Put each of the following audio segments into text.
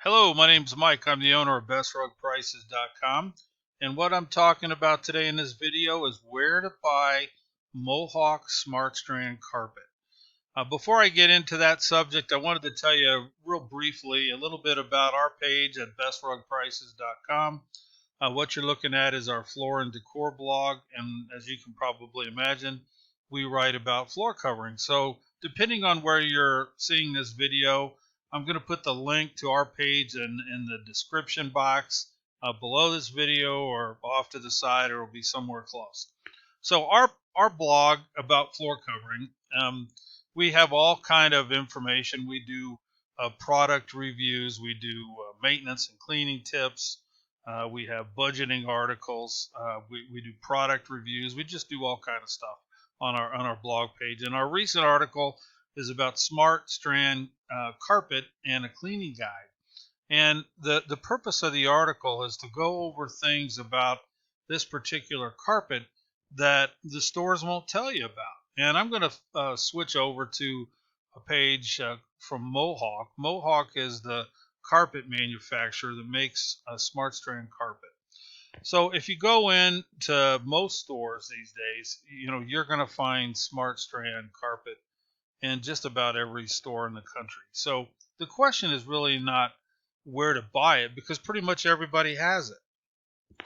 Hello, my name's Mike. I'm the owner of BestRugPrices.com. And what I'm talking about today in this video is where to buy Mohawk Smartstrand carpet. Before I get into that subject, I wanted to tell you real briefly a little bit about our page at BestRugPrices.com. What you're looking at is our floor and decor blog, and as you can probably imagine, we write about floor covering. So depending on where you're seeing this video, I'm going to put the link to our page in the description box below this video or off to the side, or it'll be somewhere close. So our blog about floor covering, we have all kind of information. We do product reviews, we do maintenance and cleaning tips. We have budgeting articles. We do product reviews. We just do all kind of stuff on our blog page. And our recent article is about Smartstrand carpet and a cleaning guide. And the purpose of the article is to go over things about this particular carpet that the stores won't tell you about. And I'm going to switch over to a page from Mohawk. Mohawk is the carpet manufacturer that makes a Smartstrand carpet. So if you go in to most stores these days, you're going to find Smartstrand carpet in just about every store in the country. So the question is really not where to buy it, because pretty much everybody has it.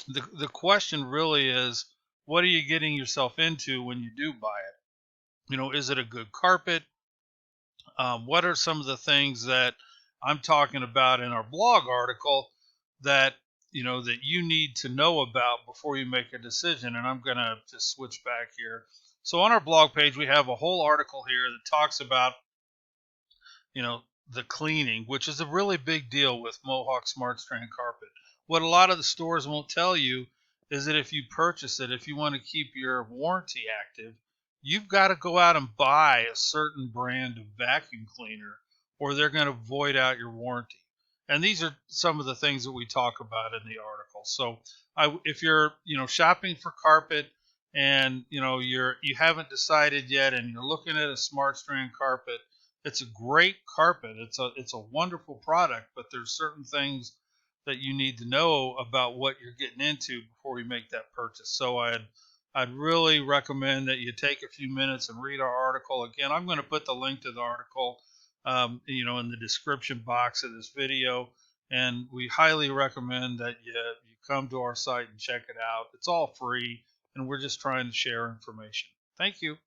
The question really is, what are you getting yourself into when you do buy it? Is it a good carpet? What are some of the things that I'm talking about in our blog article that you need to know about before you make a decision? And I'm going to just switch back here. So on our blog page, we have a whole article here that talks about the cleaning, which is a really big deal with Mohawk Smartstrand carpet. What a lot of the stores won't tell you is that if you purchase it, if you want to keep your warranty active, you've got to go out and buy a certain brand of vacuum cleaner, or they're going to void out your warranty. And these are some of the things that we talk about in the article. So if you're shopping for carpet and you haven't decided yet and you're looking at a Smartstrand carpet, it's a great carpet. It's a wonderful product, but there's certain things that you need to know about what you're getting into before you make that purchase. So I'd really recommend that you take a few minutes and read our article. Again, I'm going to put the link to the article, in the description box of this video, and we highly recommend that you come to our site and check it out. It's all free, and we're just trying to share information. Thank you.